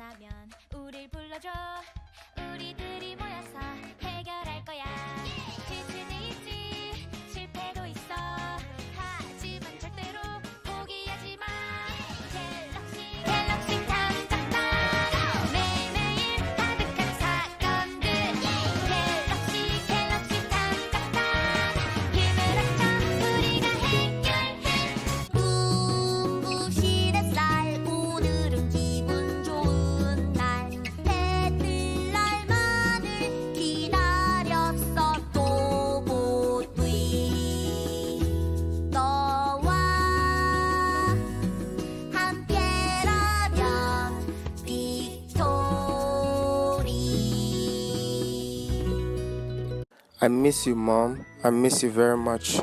만나면 우릴 불러줘. 우리들이 모여서 해결할 거야. 지치도 있지, 실패도 있어. 하지만 절대로 포기하지 마. 갤럭시 탐정단, 매일매일 가득한 사건들. 갤럭시 탐정단, 힘을 합쳐 우리가 해결해. 눈부신 햇살, 오늘은 기분 좋은 날. 해뜰 날만을 기다렸어. 또봇이 너와 함께라면 빅토리. I miss you, Mom. I miss you very much.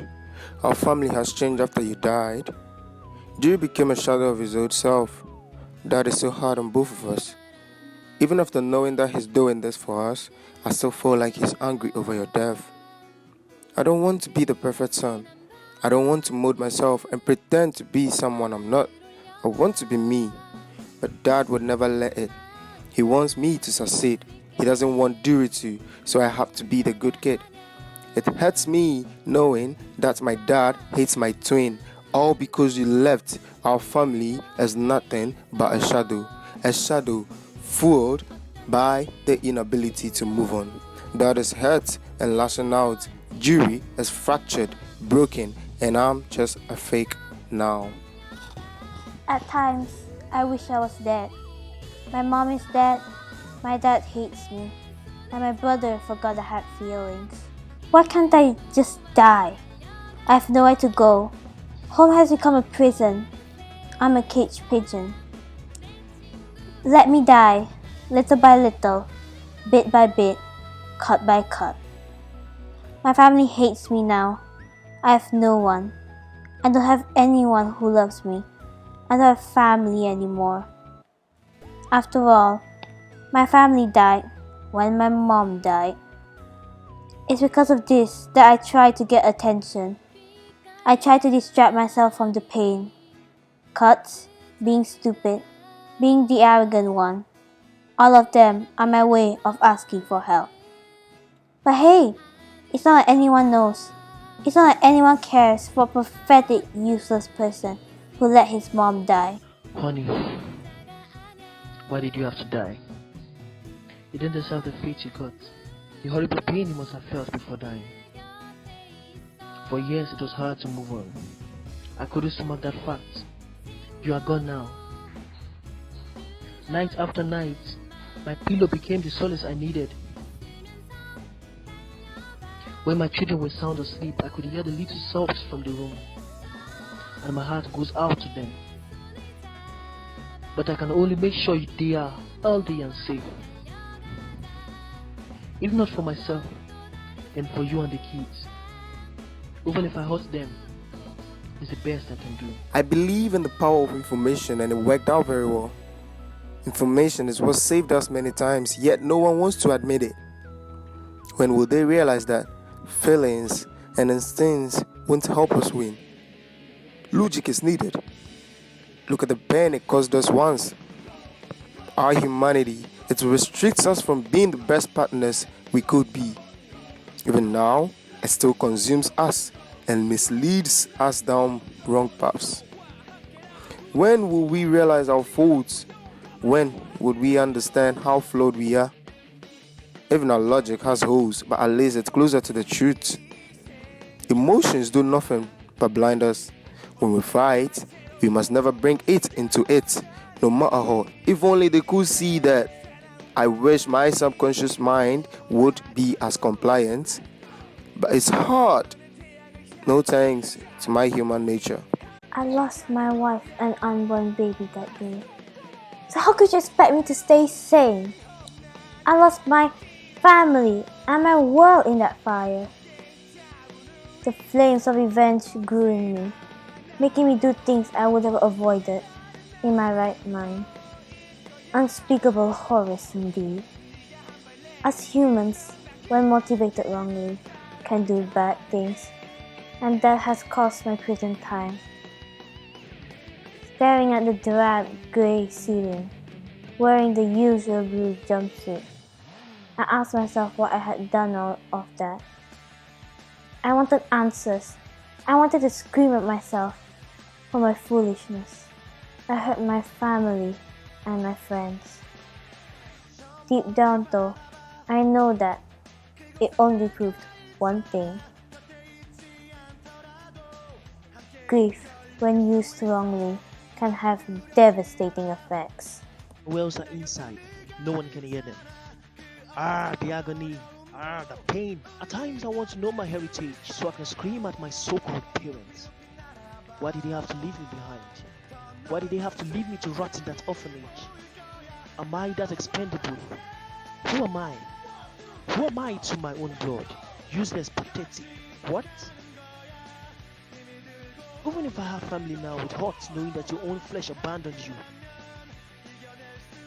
Our family has changed after you died. Jerry became a shadow of his old self. That is so hard on both of us. Even after knowing that he's doing this for us, I still feel like he's angry over your death. I don't want to be the perfect son. I don't want to mold myself and pretend to be someone I'm not. I want to be me. But Dad would never let it. He wants me to succeed. He doesn't want Dewey to, so I have to be the good kid. It hurts me knowing that my dad hates my twin, all because you left our family as nothing but a shadow fueled by the inability to move on. Dad is hurt and lashing out. Dewey is fractured, broken, and I'm just a fake now. At times, I wish I was dead. My mom is dead, my dad hates me, and my brother forgot I had feelings. Why can't I just die? I have nowhere to go. Home has become a prison. I'm a caged pigeon. Let me die, little by little, bit by bit, cut by cut. My family hates me now. I have no one. I don't have anyone who loves me. I don't have family anymore. After all, my family died when my mom died. It's because of this that I try to get attention. I try to distract myself from the pain. Cuts, being stupid, being the arrogant one. All of them are my way of asking for help. But hey, it's not like anyone knows. It's not like anyone cares for a pathetic, useless person who let his mom die. Honey, why did you have to die? You didn't deserve the fate you got. The horrible pain you must have felt before dying. For years it was hard to move on. I couldn't stomach that fact. You are gone now. Night after night, my pillow became the solace I needed. When my children were sound asleep, I could hear the little sobs from the room, and my heart goes out to them. But I can only make sure they are healthy and safe. If not for myself, then for you and the kids. Even if I hurt them, it's the best I can do. I believe in the power of information, and it worked out very well. Information is what saved us many times, yet no one wants to admit it. When will they realize that feelings and instincts won't help us win? Logic is needed. Look at the pain it caused us once. Our humanity, it restricts us from being the best partners we could be. Even now, it still consumes us and misleads us down wrong paths. When will we realize our faults? When would we understand how flawed we are? Even our logic has holes, but at least it's closer to the truth. Emotions do nothing but blind us. When we fight, we must never bring it into it, no matter how. If only they could see that. I wish my subconscious mind would be as compliant, but it's hard. No thanks to my human nature. I lost my wife and unborn baby that day. So how could you expect me to stay sane? I lost my family and my world in that fire. The flames of revenge grew in me, making me do things I would have avoided in my right mind. Unspeakable horrors indeed. As humans, when motivated wrongly, can do bad things, and that has caused my prison time. Staring at the drab grey ceiling, wearing the usual blue jumpsuit. I asked myself what I had done all of that. I wanted answers. I wanted to scream at myself for my foolishness. I hurt my family and my friends. Deep down though, I know that it only proved one thing. Grief, when used wrongly, can have devastating effects. Wells are inside. No one can hear them. The agony. The pain. At times I want to know my heritage so I can scream at my so-called parents. Why did they have to leave me behind? Why did they have to leave me to rot in that orphanage? Am I that expendable? Who am I? Who am I to my own blood? Useless, pathetic. What? Even if I have family now, it hurts knowing that your own flesh abandoned you.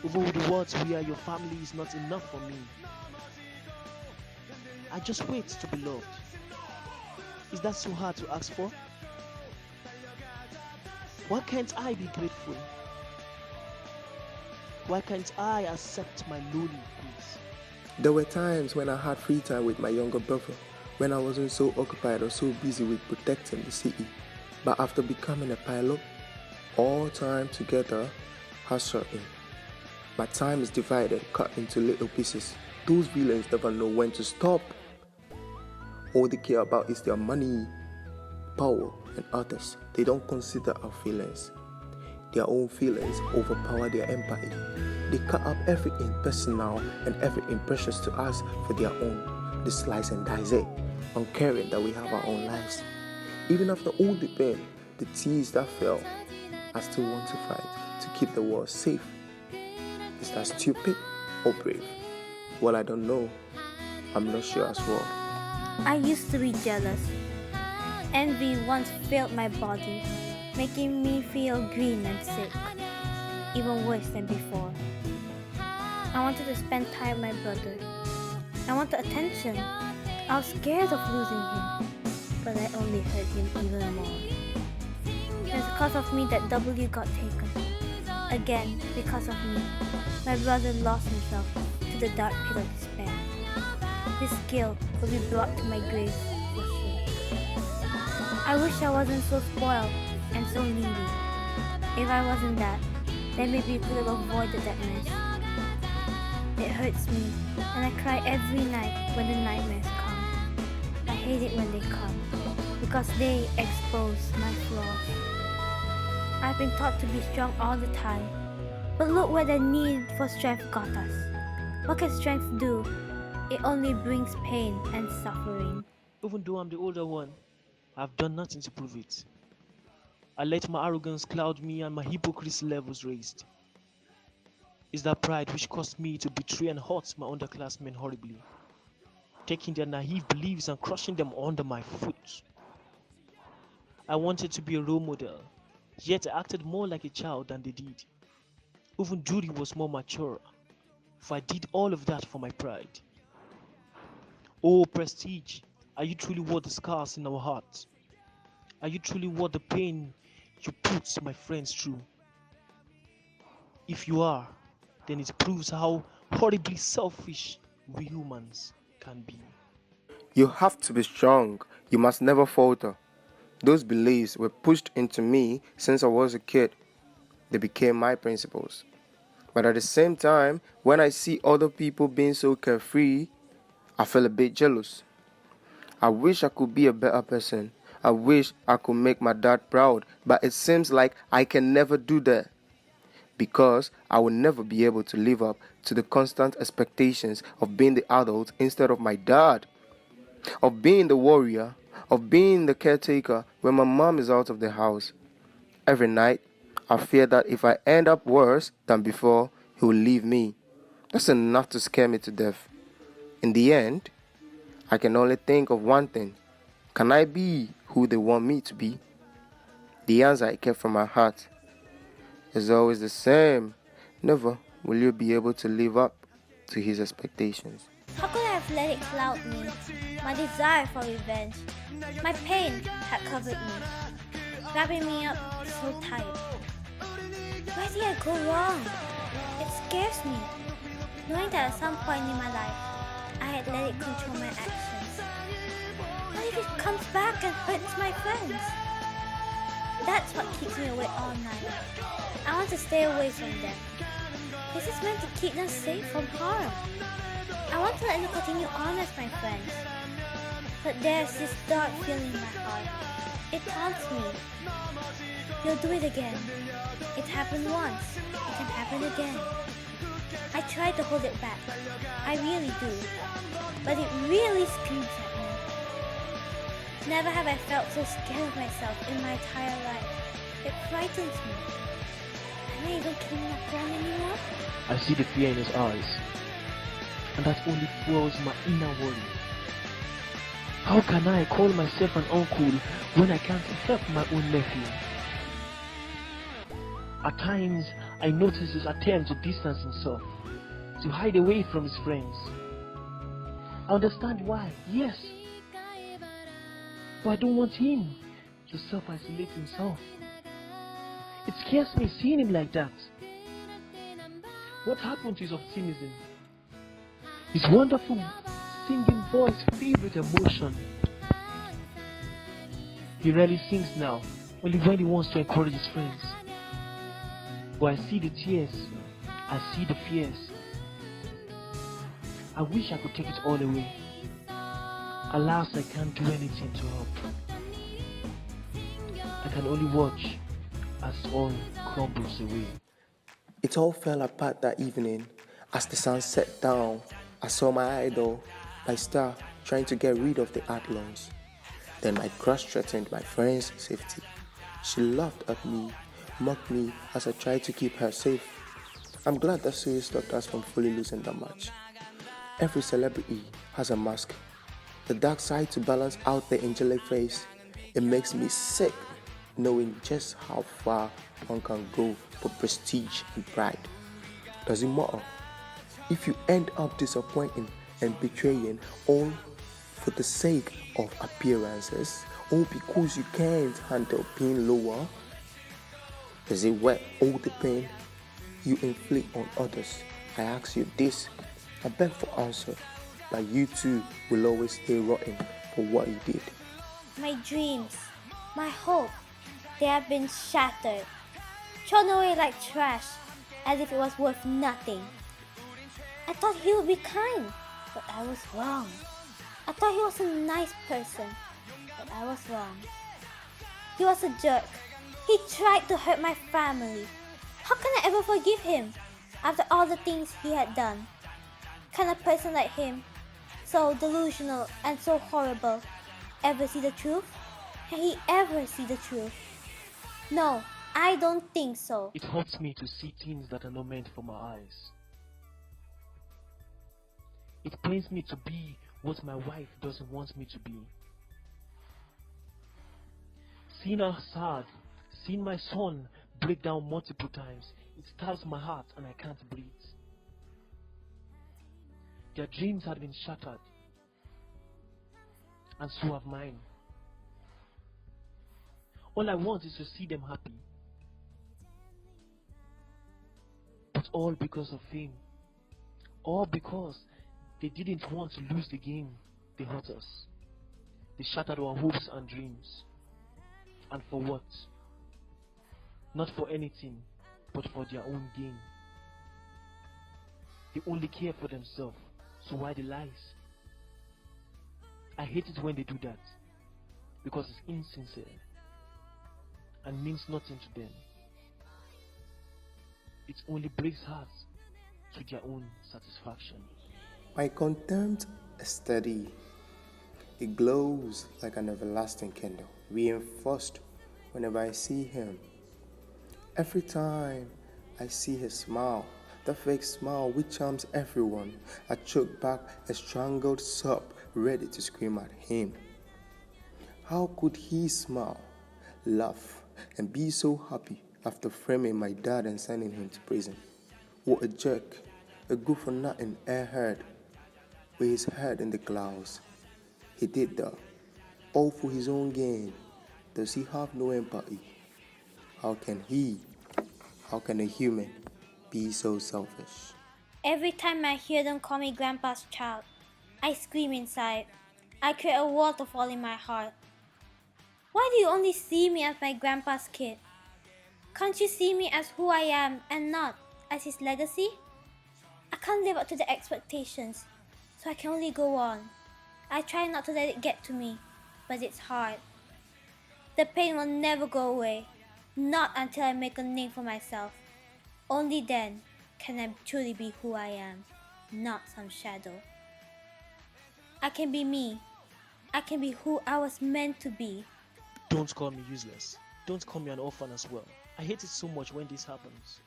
Even with the words we are your family is not enough for me. I just wait to be loved. Is that so hard to ask for? Why can't I be grateful? Why can't I accept my lowly grace? There were times when I had free time with my younger brother, when I wasn't so occupied or so busy with protecting the city. But after becoming a pilot, all time together has shortened. My time is divided, cut into little pieces. Those villains never know when to stop. All they care about is their money, power, and others. They don't consider our feelings. Their own feelings overpower their empathy. They cut up everything personal and everything precious to us for their own. They slice and dice it, uncaring that we have our own lives. Even after all the pain, the tears that fell, I still want to fight to keep the world safe. Is that stupid or brave? Well, I don't know. I'm not sure as well. I used to be jealous. Envy once filled my body, making me feel green and sick, even worse than before. I wanted to spend time with my brother. I wanted attention. I was scared of losing him, but I only hurt him even more. It's because of me that W got taken. Again, because of me, my brother lost himself to the dark pit of despair. His guilt will be brought to my grave for sure. I wish I wasn't so spoiled and so needy. If I wasn't that, then maybe we could have avoided that mess. It hurts me, and I cry every night when the nightmares come. I hate it when they come, because they expose my flaws. I've been taught to be strong all the time, but look where the need for strength got us. What can strength do? It only brings pain and suffering. Even though I'm the older one, I've done nothing to prove it. I let my arrogance cloud me and my hypocrisy levels raised. It's that pride which caused me to betray and hurt my underclassmen horribly, taking their naive beliefs and crushing them under my foot. I wanted to be a role model, yet I acted more like a child than they did. Even Judy was more mature, for I did all of that for my pride. Oh, Prestige, are you truly worth the scars in our hearts? Are you truly worth the pain you put my friends through? If you are, then it proves how horribly selfish we humans can be. You have to be strong. You must never falter. Those beliefs were pushed into me since I was a kid. They became my principles. But at the same time, when I see other people being so carefree, I feel a bit jealous. I wish I could be a better person. I wish I could make my dad proud, but it seems like I can never do that. Because I will never be able to live up to the constant expectations of being the adult instead of my dad. Of being the warrior, of being the caretaker when my mom is out of the house. Every night, I fear that if I end up worse than before, he will leave me. That's enough to scare me to death. In the end, I can only think of one thing. Can I be who they want me to be? The answer I kept from my heart is always the same. Never will you be able to live up to his expectations. How could I have let it cloud me? My desire for revenge. My pain had covered me, wrapping me up so tight. Where did I go wrong? It scares me, knowing that at some point in my life, I had let it control my actions. What if it comes back and hurts my friends? That's what keeps me awake all night. I want to stay away from them. This is meant to keep them safe from harm. I want to let them continue on as my friends. But there's this dark feeling in my heart. It taunts me. You'll do it again. It happened once. It can happen again. I try to hold it back. I really do. But it really screams at me. Never have I felt so scared of myself in my entire life. It frightens me. Am I even king of ground anymore? I see the fear in his eyes, and that only fuels my inner worry. How can I call myself an uncle when I can't help my own nephew? At times, I notice his attempt to distance himself, to hide away from his friends. I understand why, yes. But I don't want him to self-isolate himself. It scares me seeing him like that. What happened to his optimism? His wonderful singing voice filled with emotion. He rarely sings now, only when he wants to encourage his friends. But I see the tears, I see the fears. I wish I could take it all away. Alas, I can't do anything to help. I can only watch as all crumbles away. It all fell apart that evening. As the sun set down, I saw my idol, my star, trying to get rid of the outlaws. Then my crush threatened my friend's safety. She laughed at me, mocked me as I tried to keep her safe. I'm glad that series stopped us from fully losing the match. Every celebrity has a mask, the dark side to balance out the angelic face. It makes me sick knowing just how far one can go for prestige and pride. Does it matter if you end up disappointing and betraying all for the sake of appearances, or because you can't handle being lower? Is it worth all the pain you inflict on others? I ask you this, I beg for answer, but you too will always stay rotten for what you did. My dreams, my hope, they have been shattered, thrown away like trash, as if it was worth nothing. I thought he would be kind, but I was wrong. I thought he was a nice person, but I was wrong. He was a jerk. He tried to hurt my family. How can I ever forgive him after all the things he had done? Can a person like him, so delusional and so horrible, ever see the truth? Can he ever see the truth? No, I don't think so. It hurts me to see things that are not meant for my eyes. It pains me to be what my wife doesn't want me to be. Seeing her sad, seeing my son break down multiple times, it stabs my heart and I can't breathe. Their dreams had been shattered, and so have mine. All I want is to see them happy. But all because of fame. All because they didn't want to lose the game. They hurt us. They shattered our hopes and dreams. And for what? Not for anything, but for their own gain. They only care for themselves, so why the lies? I hate it when they do that, because it's insincere and means nothing to them. It only breaks hearts to their own satisfaction. My contempt is steady. It glows like an everlasting candle, reinforced whenever I see him. Every time I see his smile, the fake smile which charms everyone, I choke back a strangled sob, ready to scream at him. How could he smile, laugh, and be so happy after framing my dad and sending him to prison? What a jerk, a good-for-nothing airhead with his head in the clouds. He did that, all for his own gain. Does he have no empathy? How can a human be so selfish. Every time I hear them call me Grandpa's child, I scream inside. I create a waterfall in my heart. Why do you only see me as my grandpa's kid? Can't you see me as who I am and not as his legacy? I can't live up to the expectations, so I can only go on. I try not to let it get to me, but it's hard. The pain will never go away, not until I make a name for myself. Only then can I truly be who I am, not some shadow. I can be me. I can be who I was meant to be. Don't call me useless. Don't call me an orphan as well. I hate it so much when this happens.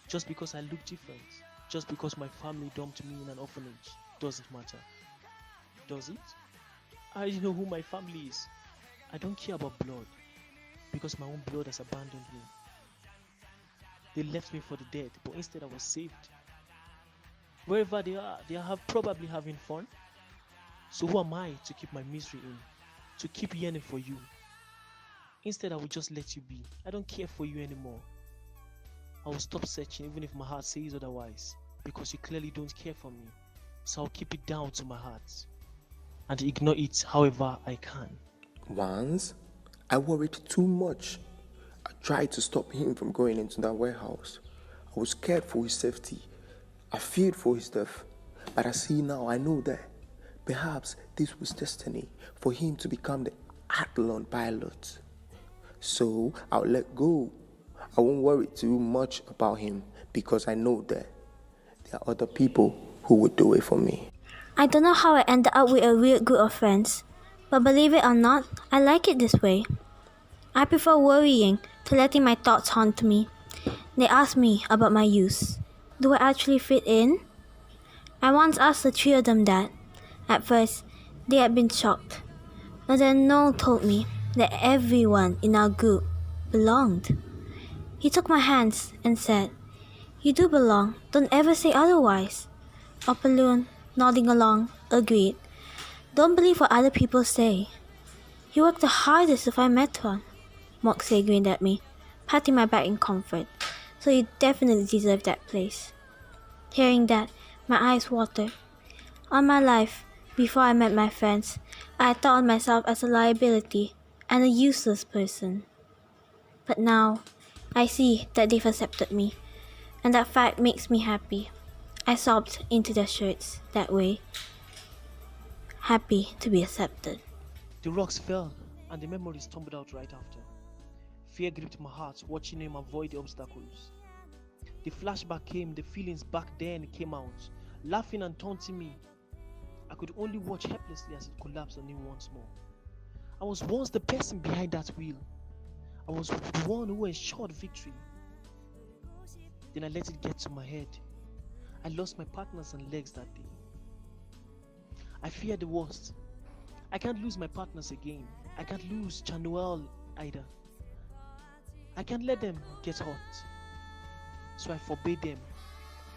Just because I look different, just because my family dumped me in an orphanage, doesn't matter. Does it? I already know who my family is. I don't care about blood, because my own blood has abandoned me. They left me for the dead, but instead I was saved. Wherever they are probably having fun. So who am I to keep my misery in? To keep yearning for you? Instead, I will just let you be. I don't care for you anymore. I will stop searching even if my heart says otherwise, because you clearly don't care for me. So I'll keep it down to my heart and ignore it however I can. Once, I worried too much. I tried to stop him from going into that warehouse. I was scared for his safety. I feared for his death. But I see now, I know that perhaps this was destiny for him to become the Athlon pilot. So I'll let go. I won't worry too much about him because I know that there are other people who would do it for me. I don't know how I ended up with a weird group of friends, but believe it or not, I like it this way. I prefer worrying to letting my thoughts haunt me. They ask me about my use. Do I actually fit in? I once asked the three of them that. At first, they had been shocked. But then Noel told me that everyone in our group belonged. He took my hands and said, "You do belong, don't ever say otherwise." Opaloon, nodding along, agreed. "Don't believe what other people say. You worked the hardest to find Metron." Moxie grinned at me, patting my back in comfort. "So you definitely deserve that place." Hearing that, my eyes watered. All my life, before I met my friends, I had thought of myself as a liability and a useless person. But now, I see that they've accepted me, and that fact makes me happy. I sobbed into their shirts that way, happy to be accepted. The rocks fell and the memories tumbled out right after. Fear gripped my heart watching him avoid the obstacles. The flashback came, the feelings back then came out, laughing and taunting me. I could only watch helplessly as it collapsed on him once more. I was once the person behind that wheel. I was the one who ensured victory. Then I let it get to my head. I lost my partners and legs that day. I fear the worst. I can't lose my partners again. I can't lose Chanuel either. I can't let them get hurt. So I forbade them.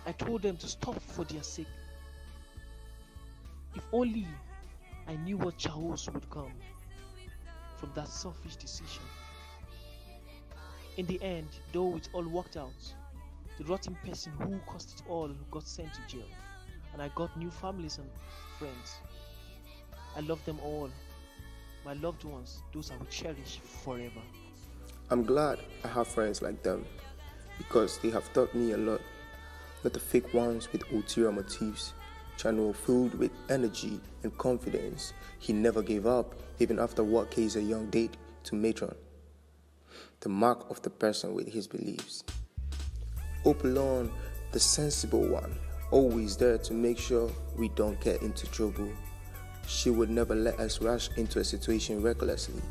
I told them to stop for their sake. If only I knew what chaos would come from that selfish decision. In the end, though it all worked out, the rotten person who caused it all got sent to jail, and I got new families and friends. I love them all. My loved ones, those I will cherish forever. I'm glad I have friends like them because they have taught me a lot. Not the fake ones with ulterior motives. Channel filled with energy and confidence. He never gave up, even after what case a young date to matron. The mark of the person with his beliefs. Opalon, the sensible one, always there to make sure we don't get into trouble. She would never let us rush into a situation recklessly.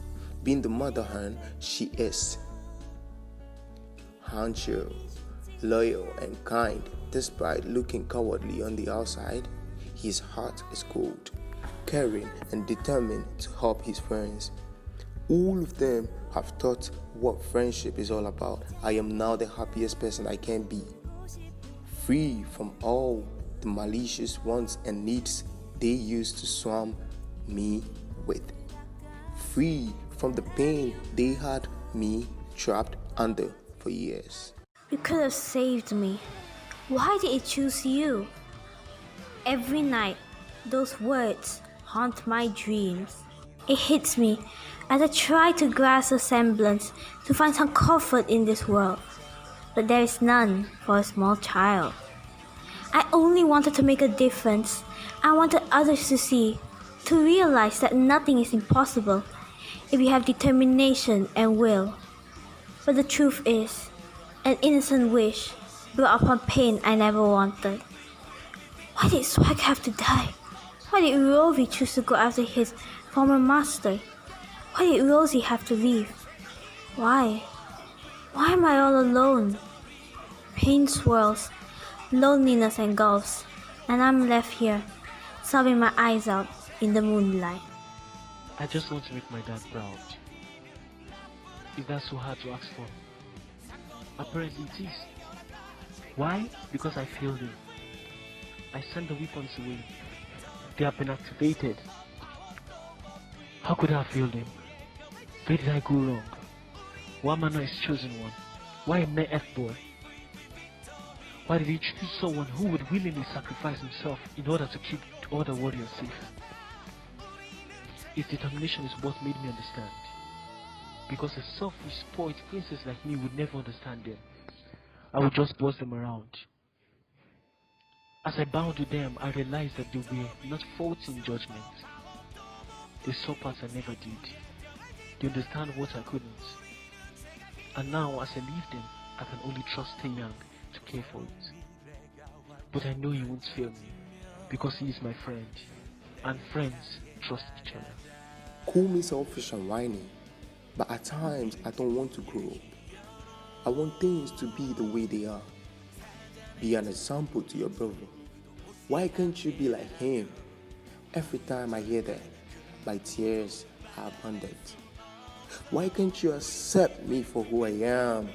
Being the mother hen she is. Hancho, loyal and kind, despite looking cowardly on the outside, his heart is cold, caring and determined to help his friends. All of them have taught what friendship is all about. I am now the happiest person I can be, free from all the malicious wants and needs they used to swarm me with, free from the pain they had me trapped under for years. You could have saved me. Why did it choose you? Every night, those words haunt my dreams. It hits me as I try to grasp a semblance to find some comfort in this world. But there is none for a small child. I only wanted to make a difference. I wanted others to see, to realize that nothing is impossible if you have determination and will. But the truth is, an innocent wish brought upon pain I never wanted. Why did Swag have to die? Why did Rosie choose to go after his former master? Why did Rosie have to leave? Why? Why am I all alone? Pain swirls, loneliness engulfs, and I'm left here, sobbing my eyes out in the moonlight. I just want to make my dad proud. Is that so hard to ask for? Apparently it is. Why? Because I failed him. I sent the weapons away. They have been activated. How could I have failed him? Where did I go wrong? Why am I not his chosen one? Why am I F-boy? Why did he choose someone who would willingly sacrifice himself in order to keep all the warriors safe? His determination is what made me understand. Because a selfish, spoiled princess like me would never understand them. I would just boss them around. As I bowed to them, I realized that they were not faulty in judgment. They saw parts I never did. They understand what I couldn't. And now, as I leave them, I can only trust Taeyang to care for it. But I know he won't fail me, because he is my friend, and friends trust each other. Call me selfish and whiny, but at times I don't want to grow up. I want things to be the way they are. Be an example to your brother. Why can't you be like him? Every time I hear that, my tears are abundant. Why can't you accept me for who I am?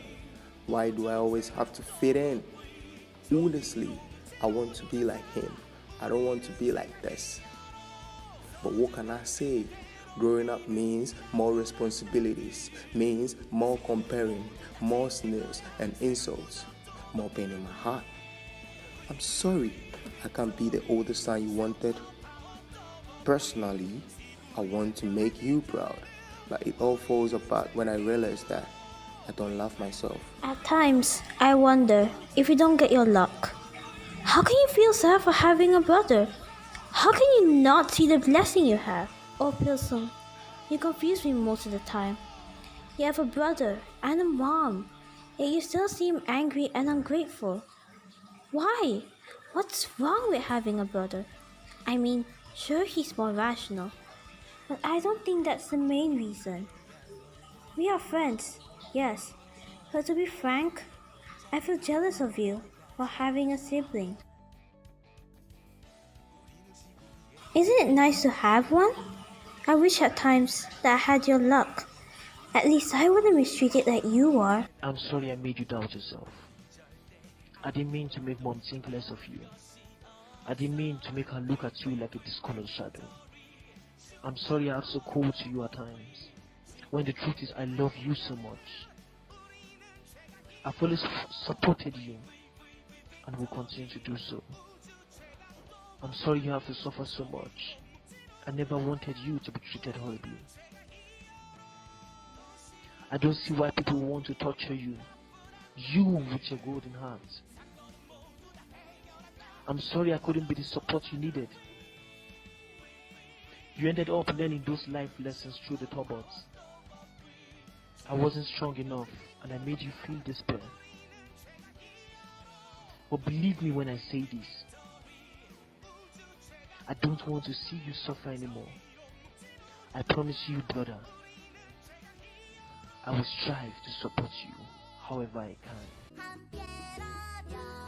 Why do I always have to fit in? Honestly, I want to be like him. I don't want to be like this. But what can I say? Growing up means more responsibilities, means more comparing, more sneers and insults, more pain in my heart. I'm sorry, I can't be the older son you wanted. Personally, I want to make you proud, but it all falls apart when I realize that I don't love myself. At times, I wonder if you don't get your luck. How can you feel sad for having a brother? How can you not see the blessing you have? Oh, Pilsung, you confuse me most of the time. You have a brother and a mom, yet you still seem angry and ungrateful. Why? What's wrong with having a brother? I mean, sure he's more rational, but I don't think that's the main reason. We are friends, yes, but to be frank, I feel jealous of you for having a sibling. Isn't it nice to have one? I wish at times that I had your luck. At least I wouldn't mistreat it like you are. I'm sorry I made you doubt yourself. I didn't mean to make mom think less of you. I didn't mean to make her look at you like a discolored shadow. I'm sorry I was so cold to you at times, when the truth is I love you so much. I've always supported you, and will continue to do so. I'm sorry you have to suffer so much. I never wanted you to be treated horribly. I don't see why people want to torture you. You with your golden heart. I'm sorry I couldn't be the support you needed. You ended up learning those life lessons through the Tobot. I wasn't strong enough, and I made you feel despair. But believe me when I say this, I don't want to see you suffer anymore. I promise you, brother, I will strive to support you however I can. 함께라면